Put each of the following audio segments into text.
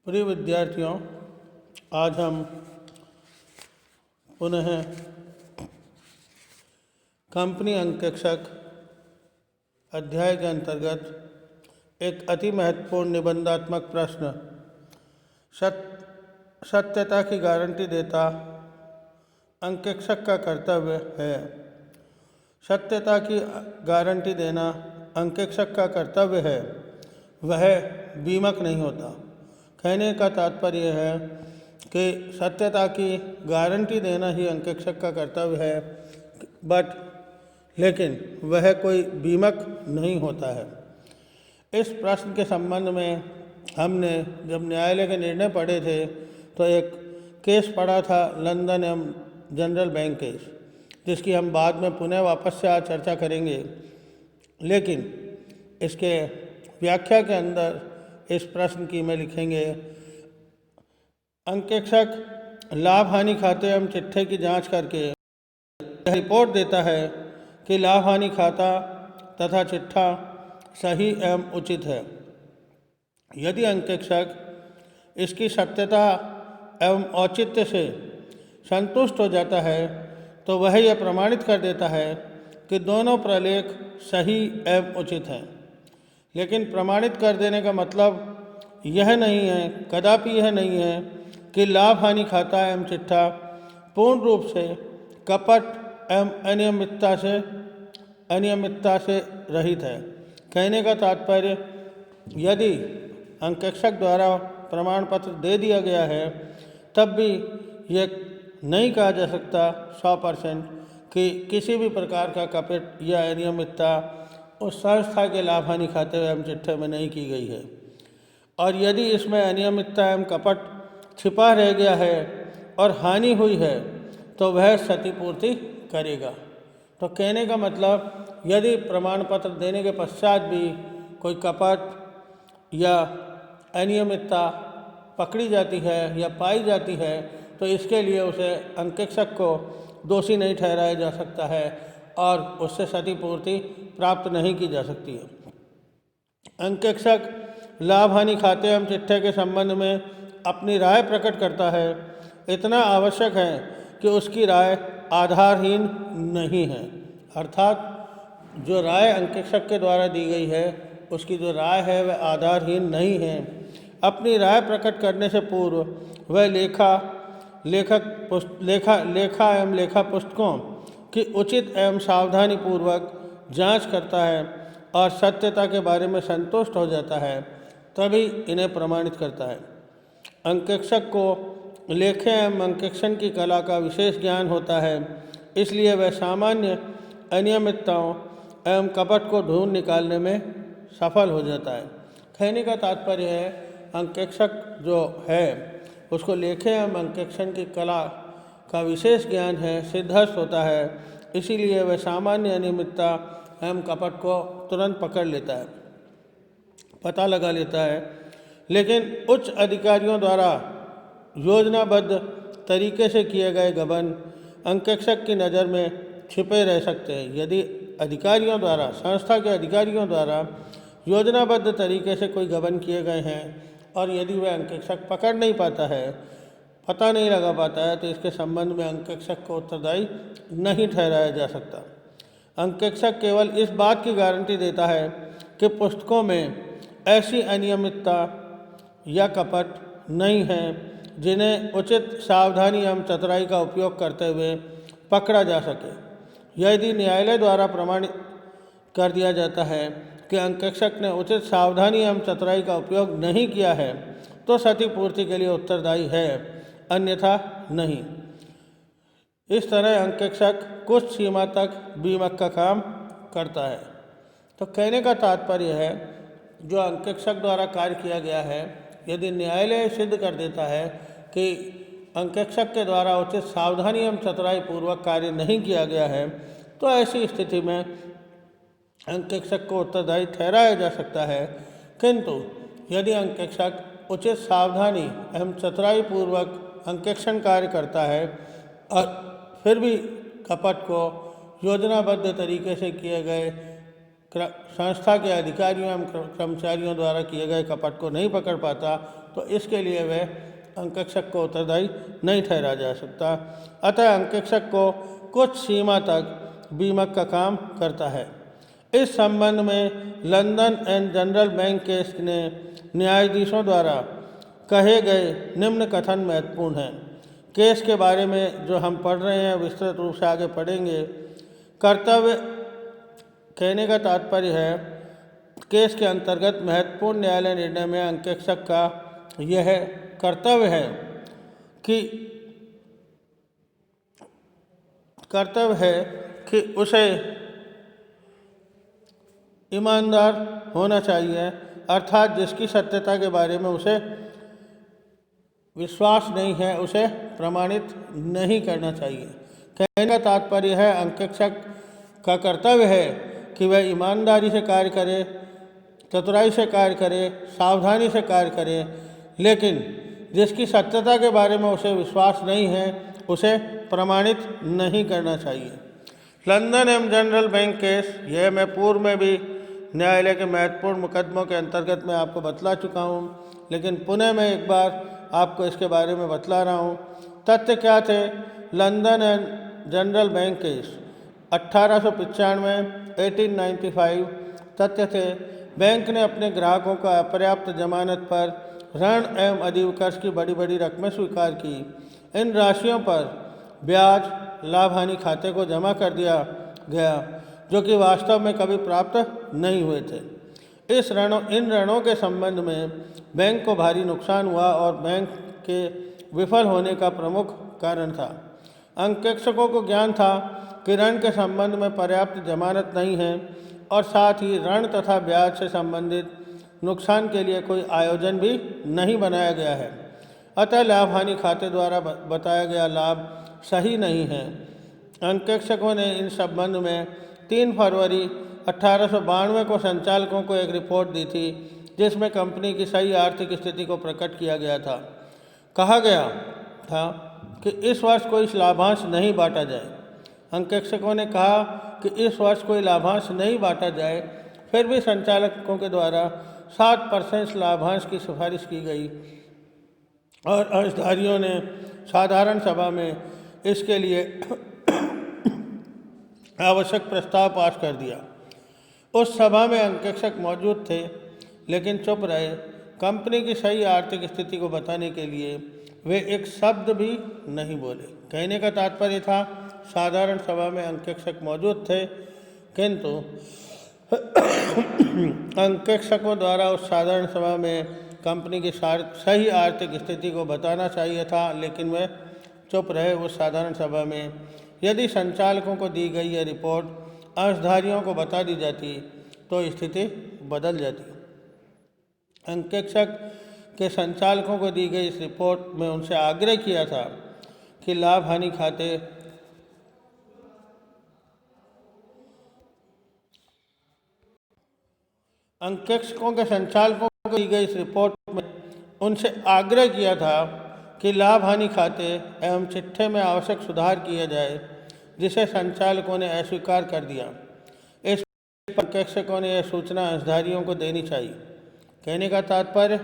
प्रिय विद्यार्थियों, आज हम पुनः कंपनी अंकेक्षक अध्याय के अंतर्गत एक अति महत्वपूर्ण निबंधात्मक प्रश्न सत्यता की गारंटी देता अंकेक्षक का कर्तव्य है। सत्यता की गारंटी देना अंकेक्षक का कर्तव्य है, वह बीमक नहीं होता। कहने का तात्पर्य है कि सत्यता की गारंटी देना ही अंकेक्षक का कर्तव्य है, लेकिन वह कोई बीमक नहीं होता है। इस प्रश्न के संबंध में हमने जब न्यायालय के निर्णय पढ़े थे तो एक केस पढ़ा था, लंदन एवं जनरल बैंक केस, जिसकी हम बाद में पुनः वापस से आज चर्चा करेंगे। लेकिन इसके व्याख्या के अंदर इस प्रश्न की में लिखेंगे, अंकेक्षक लाभ हानि खाते एवं चिट्ठे की जांच करके रिपोर्ट देता है कि लाभ हानि खाता तथा चिट्ठा सही एवं उचित है। यदि अंकेक्षक इसकी सत्यता एवं औचित्य से संतुष्ट हो जाता है तो वह यह प्रमाणित कर देता है कि दोनों प्रलेख सही एवं उचित हैं। लेकिन प्रमाणित कर देने का मतलब यह नहीं है, कदापि यह नहीं है कि लाभ हानि खाता एवं चिट्ठा पूर्ण रूप से कपट एवं अनियमितता से रहित है। कहने का तात्पर्य, यदि अंकेक्षक द्वारा प्रमाण पत्र दे दिया गया है तब भी यह नहीं कहा जा सकता 100% कि किसी भी प्रकार का कपट या अनियमितता उस संस्था के लाभ हानि खाते एवं चिट्ठे में नहीं की गई है। और यदि इसमें अनियमितता एवं कपट छिपा रह गया है और हानि हुई है तो वह क्षतिपूर्ति करेगा। तो कहने का मतलब, यदि प्रमाण पत्र देने के पश्चात भी कोई कपट या अनियमितता पकड़ी जाती है या पाई जाती है तो इसके लिए उसे अंकेक्षक को दोषी नहीं ठहराया जा सकता है और उससे क्षतिपूर्ति प्राप्त नहीं की जा सकती है। अंकेक्षक लाभ हानि खाते एवं चिट्ठे के संबंध में अपनी राय प्रकट करता है। इतना आवश्यक है कि उसकी राय आधारहीन नहीं है, अर्थात जो राय अंकेक्षक के द्वारा दी गई है उसकी जो राय है वह आधारहीन नहीं है। अपनी राय प्रकट करने से पूर्व वह लेखा एवं लेखा पुस्तकों की उचित एवं सावधानी पूर्वक जांच करता है और सत्यता के बारे में संतुष्ट हो जाता है, तभी इन्हें प्रमाणित करता है। अंकेक्षक को लेखे एवं अंकेक्षण की कला का विशेष ज्ञान होता है, इसलिए वह सामान्य अनियमितताओं एवं कपट को ढूंढ निकालने में सफल हो जाता है। कहने का तात्पर्य है, अंकेक्षक जो है उसको लेखे एवं अंकेक्षण की कला का विशेष ज्ञान है, सिद्धहस्त होता है, इसीलिए वह सामान्य अनियमितता एवं कपट को तुरंत पकड़ लेता है, पता लगा लेता है। लेकिन उच्च अधिकारियों द्वारा योजनाबद्ध तरीके से किए गए गबन अंकेक्षक की नज़र में छिपे रह सकते हैं। यदि अधिकारियों द्वारा, संस्था के अधिकारियों द्वारा योजनाबद्ध तरीके से कोई गबन किए गए हैं और यदि वह अंकेक्षक पकड़ नहीं पाता है, पता नहीं लगा पाता है, तो इसके संबंध में अंकेक्षक को उत्तरदायी नहीं ठहराया जा सकता। अंकेक्षक केवल इस बात की गारंटी देता है कि पुस्तकों में ऐसी अनियमितता या कपट नहीं है जिन्हें उचित सावधानी एवं चतुराई का उपयोग करते हुए पकड़ा जा सके। यदि न्यायालय द्वारा प्रमाणित कर दिया जाता है कि अंकेक्षक ने उचित सावधानी एवं चतुराई का उपयोग नहीं किया है तो क्षतिपूर्ति के लिए उत्तरदायी है, अन्यथा नहीं। इस तरह अंकेक्षक कुछ सीमा तक बीमक का काम करता है। तो कहने का तात्पर्य है, जो अंकेक्षक द्वारा कार्य किया गया है, यदि न्यायालय सिद्ध कर देता है कि अंकेक्षक के द्वारा उचित सावधानी एवं चतुराई पूर्वक कार्य नहीं किया गया है, तो ऐसी स्थिति में अंकेक्षक को उत्तरदायी ठहराया जा सकता है। किंतु यदि अंकेक्षक उचित सावधानी एवं चतुराई पूर्वक अंकेक्षण कार्य करता है और फिर भी कपट को योजनाबद्ध तरीके से किए गए संस्था के अधिकारियों एवं कर्मचारियों द्वारा किए गए कपट को नहीं पकड़ पाता तो इसके लिए वह अंकेक्षक को उत्तरदायी नहीं ठहरा जा सकता। अतः अंकेक्षक को कुछ सीमा तक बीमक का काम करता है। इस संबंध में London and general bank case ने न्यायाधीशों द्वारा कहे गए निम्न कथन महत्वपूर्ण हैं। केस के बारे में जो हम पढ़ रहे हैं विस्तृत रूप से आगे पढ़ेंगे। कर्तव्य कहने का तात्पर्य है केस के अंतर्गत महत्वपूर्ण न्यायालय निर्णय में अंकेक्षक का यह कर्तव्य है कि उसे ईमानदार होना चाहिए, अर्थात जिसकी सत्यता के बारे में उसे विश्वास नहीं है उसे प्रमाणित नहीं करना चाहिए। कहने का तात्पर्य है अंकेक्षक का कर्तव्य है कि वह ईमानदारी से कार्य करे, चतुराई से कार्य करे, सावधानी से कार्य करे, लेकिन जिसकी सत्यता के बारे में उसे विश्वास नहीं है उसे प्रमाणित नहीं करना चाहिए। लंदन एवं जनरल बैंक केस यह मैं पूर्व में भी न्यायालय के महत्वपूर्ण मुकदमों के अंतर्गत मैं आपको बतला चुका हूँ, लेकिन पुनः मैं एक बार आपको इसके बारे में बतला रहा हूँ। तथ्य क्या थे? London and general bank case 1895 1895 तथ्य थे बैंक ने अपने ग्राहकों का अपर्याप्त जमानत पर ऋण एवं अधिविकर्ष की बड़ी बड़ी रकमें स्वीकार की। इन राशियों पर ब्याज लाभ हानि खाते को जमा कर दिया गया जो कि वास्तव में कभी प्राप्त नहीं हुए थे। इन ऋणों के संबंध में बैंक को भारी नुकसान हुआ और बैंक के विफल होने का प्रमुख कारण था। अंकेक्षकों को ज्ञान था कि ऋण के संबंध में पर्याप्त जमानत नहीं है और साथ ही ऋण तथा ब्याज से संबंधित नुकसान के लिए कोई आयोजन भी नहीं बनाया गया है। अतः लाभ हानि खाते द्वारा बताया गया लाभ सही नहीं है। अंकेक्षकों ने इन संबंध में 3 फरवरी 1892 को संचालकों को एक रिपोर्ट दी थी जिसमें कंपनी की सही आर्थिक स्थिति को प्रकट किया गया था। कहा गया था कि इस वर्ष कोई लाभांश नहीं बांटा जाए। अंकेक्षकों ने कहा कि इस वर्ष कोई लाभांश नहीं बांटा जाए, फिर भी संचालकों के द्वारा 7% लाभांश की सिफारिश की गई और अंशधारियों ने साधारण सभा में इसके लिए आवश्यक प्रस्ताव पास कर दिया। उस सभा में अंकेक्षक मौजूद थे लेकिन चुप रहे। कंपनी की सही आर्थिक स्थिति को बताने के लिए वे एक शब्द भी नहीं बोले। कहने का तात्पर्य था साधारण सभा में अंकेक्षक मौजूद थे किंतु अंकेक्षकों द्वारा उस साधारण सभा में कंपनी की सही आर्थिक स्थिति को बताना चाहिए था, लेकिन वे चुप रहे। उस साधारण सभा में यदि संचालकों को दी गई यह रिपोर्ट अंशधारियों को बता दी जाती तो स्थिति बदल जाती। अंकेक्षक के संचालकों को दी गई इस रिपोर्ट में उनसे आग्रह किया था कि लाभ हानि खाते अंकेक्षकों के संचालकों को दी गई इस रिपोर्ट में उनसे आग्रह किया था कि लाभ हानि खाते एवं चिट्ठे में आवश्यक सुधार किया जाए, जिसे संचालकों ने अस्वीकार कर दिया। इस अंकेक्षकों ने यह सूचना अंशधारियों को देनी चाहिए। कहने का तात्पर्य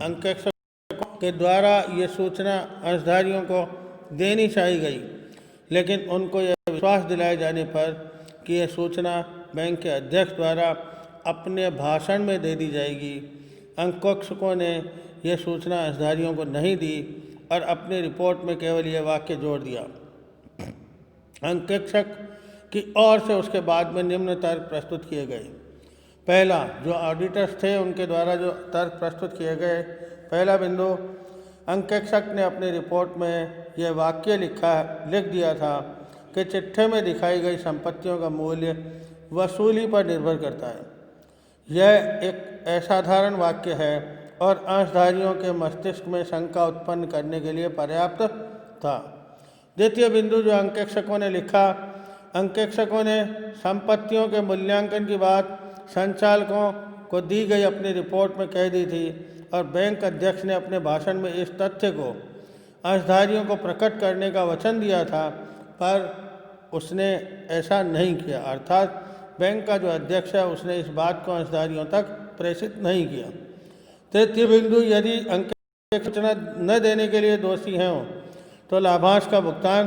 अंकेक्षकों के द्वारा ये सूचना अंशधारियों को देनी चाहिए गई, लेकिन उनको यह विश्वास दिलाए जाने पर कि यह सूचना बैंक के अध्यक्ष द्वारा अपने भाषण में दे दी जाएगी, अंकेक्षकों ने यह सूचना अंशधारियों को नहीं दी और अपनी रिपोर्ट में केवल यह वाक्य जोड़ दिया। अंकेक्षक की ओर से उसके बाद में निम्न तर्क प्रस्तुत किए गए। पहला, जो ऑडिटर्स थे उनके द्वारा जो तर्क प्रस्तुत किए गए। पहला बिंदु, अंकेक्षक ने अपनी रिपोर्ट में यह वाक्य लिख दिया था कि चिट्ठे में दिखाई गई संपत्तियों का मूल्य वसूली पर निर्भर करता है। यह एक असाधारण वाक्य है और अंशधारियों के मस्तिष्क में शंका उत्पन्न करने के लिए पर्याप्त था। द्वितीय बिंदु जो अंकेक्षकों ने लिखा, अंकेक्षकों ने संपत्तियों के मूल्यांकन की बात संचालकों को दी गई अपनी रिपोर्ट में कह दी थी और बैंक अध्यक्ष ने अपने भाषण में इस तथ्य को अंशधारियों को प्रकट करने का वचन दिया था, पर उसने ऐसा नहीं किया, अर्थात बैंक का जो अध्यक्ष है उसने इस बात को अंशधारियों तक प्रेषित नहीं किया। तृतीय बिंदु, यदि अंक सूचना न देने के लिए दोषी हैं तो लाभांश का भुगतान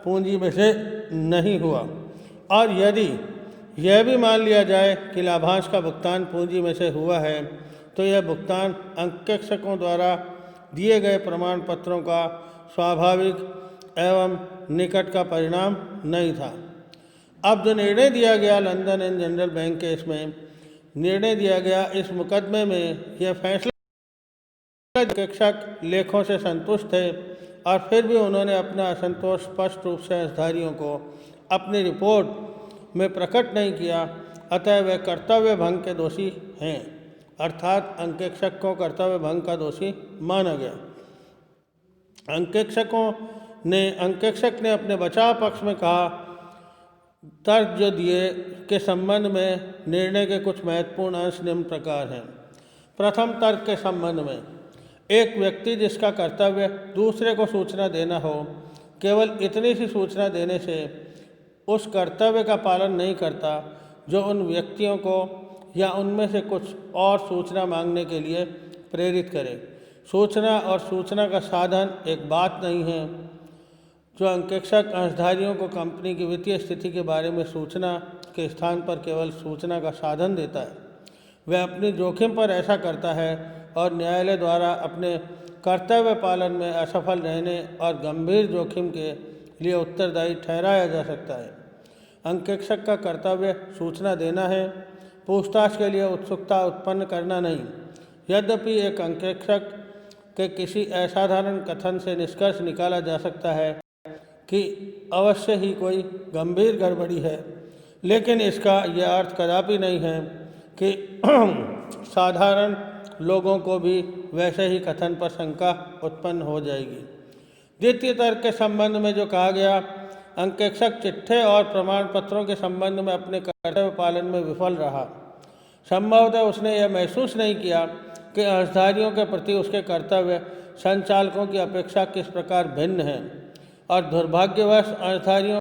पूंजी में से नहीं हुआ। और यदि यह भी मान लिया जाए कि लाभांश का भुगतान पूंजी में से हुआ है तो यह भुगतान अंकेक्षकों द्वारा दिए गए प्रमाण पत्रों का स्वाभाविक एवं निकट का परिणाम नहीं था। अब जो निर्णय दिया गया London and general bank case में निर्णय दिया गया, इस मुकदमे में यह फैसला अंकेक्षक लेखों से संतुष्ट थे और फिर भी उन्होंने अपना असंतोष स्पष्ट रूप से अंशधारियों को अपनी रिपोर्ट में प्रकट नहीं किया, अतः वे कर्तव्य भंग के दोषी हैं, अर्थात अंकेक्षक को कर्तव्य भंग का दोषी माना गया। अंकेक्षक ने अपने बचाव पक्ष में कहा, तर्क जो दिए के संबंध में निर्णय के कुछ महत्वपूर्ण अंश निम्न प्रकार हैं। प्रथम तर्क के संबंध में, एक व्यक्ति जिसका कर्तव्य दूसरे को सूचना देना हो, केवल इतनी सी सूचना देने से उस कर्तव्य का पालन नहीं करता जो उन व्यक्तियों को या उनमें से कुछ और सूचना मांगने के लिए प्रेरित करे। सूचना और सूचना का साधन एक बात नहीं है। जो अंकेक्षक अंशधारियों को कंपनी की वित्तीय स्थिति के बारे में सूचना के स्थान पर केवल सूचना का साधन देता है, वह अपनी जोखिम पर ऐसा करता है और न्यायालय द्वारा अपने कर्तव्य पालन में असफल रहने और गंभीर जोखिम के लिए उत्तरदायी ठहराया जा सकता है। अंकेक्षक का कर्तव्य सूचना देना है, पूछताछ के लिए उत्सुकता उत्पन्न करना नहीं। यद्यपि एक अंकेक्षक के किसी असाधारण कथन से निष्कर्ष निकाला जा सकता है कि अवश्य ही कोई गंभीर गड़बड़ी है, लेकिन इसका यह अर्थ कदापि नहीं है कि साधारण लोगों को भी वैसे ही कथन पर शंका उत्पन्न हो जाएगी। द्वितीय तर्क के संबंध में जो कहा गया, अंकेक्षक चिट्ठे और प्रमाण पत्रों के संबंध में अपने कर्तव्य पालन में विफल रहा। संभवतः उसने यह महसूस नहीं किया कि अंशधारियों के प्रति उसके कर्तव्य संचालकों की अपेक्षा किस प्रकार भिन्न हैं, और दुर्भाग्यवश अंशधारियों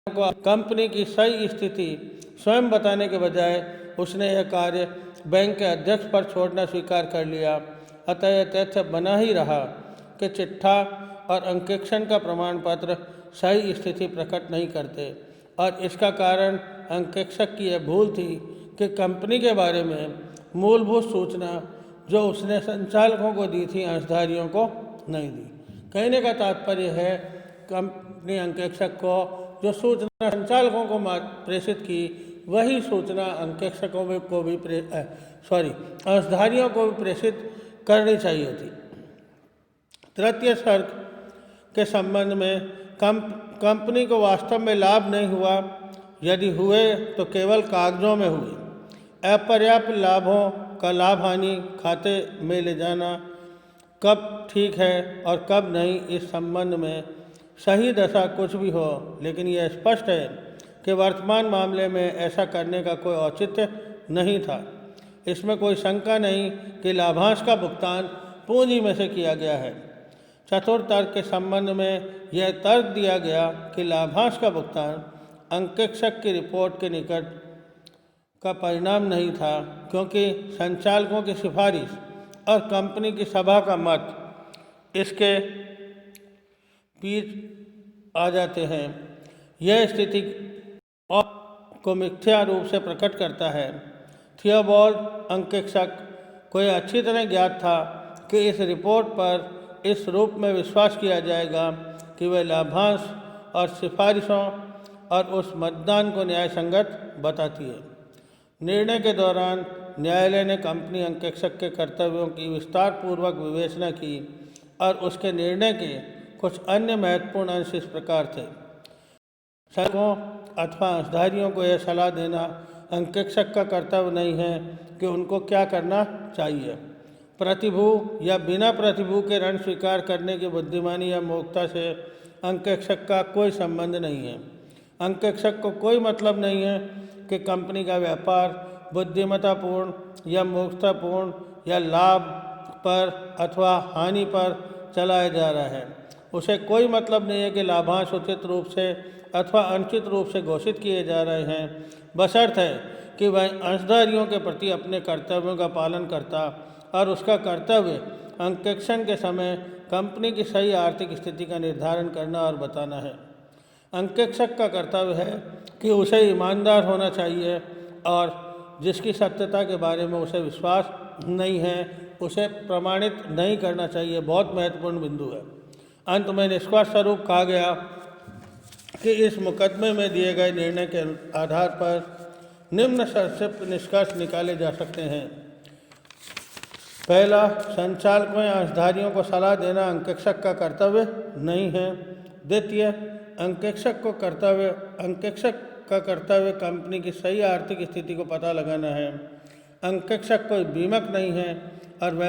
को कंपनी की सही स्थिति स्वयं बताने के बजाय उसने यह कार्य बैंक के अध्यक्ष पर छोड़ना स्वीकार कर लिया। अतः यह तथ्य बना ही रहा कि चिट्ठा और अंकेक्षण का प्रमाण पत्र सही स्थिति प्रकट नहीं करते, और इसका कारण अंकेक्षक की यह भूल थी कि कंपनी के बारे में मूलभूत सूचना जो उसने संचालकों को दी थी अंशधारियों को नहीं दी। कहने का तात्पर्य है, कंपनी अंकेक्षक को जो सूचना संचालकों को प्रेषित की वही सूचना अंकेक्षकों को भी अंशधारियों को भी प्रेषित करनी चाहिए थी। तृतीय तर्क के संबंध में कंपनी को वास्तव में लाभ नहीं हुआ, यदि हुए तो केवल कागजों में हुए। अपर्याप्त लाभों का लाभ हानि खाते में ले जाना कब ठीक है और कब नहीं, इस संबंध में सही दशा कुछ भी हो, लेकिन यह स्पष्ट है कि वर्तमान मामले में ऐसा करने का कोई औचित्य नहीं था। इसमें कोई शंका नहीं कि लाभांश का भुगतान पूंजी में से किया गया है। चतुर्थ तर्क के संबंध में यह तर्क दिया गया कि लाभांश का भुगतान अंकेक्षक की रिपोर्ट के निकट का परिणाम नहीं था, क्योंकि संचालकों की सिफारिश और कंपनी की सभा का मत इसके बीच आ जाते हैं। यह स्थिति को मिथ्या रूप से प्रकट करता है। थियोबॉल्ड अंकेक्षक को यह अच्छी तरह ज्ञात था कि इस रिपोर्ट पर इस रूप में विश्वास किया जाएगा कि वह लाभांश और सिफारिशों और उस मतदान को न्याय संगत बताती है। निर्णय के दौरान न्यायालय ने कंपनी अंकेक्षक के कर्तव्यों की विस्तारपूर्वक विवेचना की और उसके निर्णय के कुछ अन्य महत्वपूर्ण अंश इस प्रकार थे। संचालकों अथवा अंशधारियों को यह सलाह देना अंकेक्षक का कर्तव्य नहीं है कि उनको क्या करना चाहिए। प्रतिभू या बिना प्रतिभू के ऋण स्वीकार करने की बुद्धिमानी या मूर्खता से अंकेक्षक का कोई संबंध नहीं है। अंकेक्षक को कोई मतलब नहीं है कि कंपनी का व्यापार बुद्धिमत्तापूर्ण या मूर्खतापूर्ण या लाभ पर अथवा हानि पर चलाया जा रहा है। उसे कोई मतलब नहीं है कि लाभांश उचित रूप से अथवा अनुचित रूप से घोषित किए जा रहे हैं, बशर्ते कि वह अंशधारियों के प्रति अपने कर्तव्यों का पालन करता और उसका कर्तव्य अंकेक्षण के समय कंपनी की सही आर्थिक स्थिति का निर्धारण करना और बताना है। अंकेक्षक का कर्तव्य है कि उसे ईमानदार होना चाहिए और जिसकी सत्यता के बारे में उसे विश्वास नहीं है उसे प्रमाणित नहीं करना चाहिए। बहुत महत्वपूर्ण बिंदु है। अंत में निष्कर्ष स्वरूप कहा गया कि इस मुकदमे में दिए गए निर्णय के आधार पर निम्न संक्षिप्त निष्कर्ष निकाले जा सकते हैं। पहला, संचालकों या अंशधारियों को सलाह देना अंकेक्षक का कर्तव्य नहीं है। द्वितीय, अंकेक्षक का कर्तव्य कंपनी की सही आर्थिक स्थिति को पता लगाना है। अंकेक्षक कोई बीमक नहीं है और वह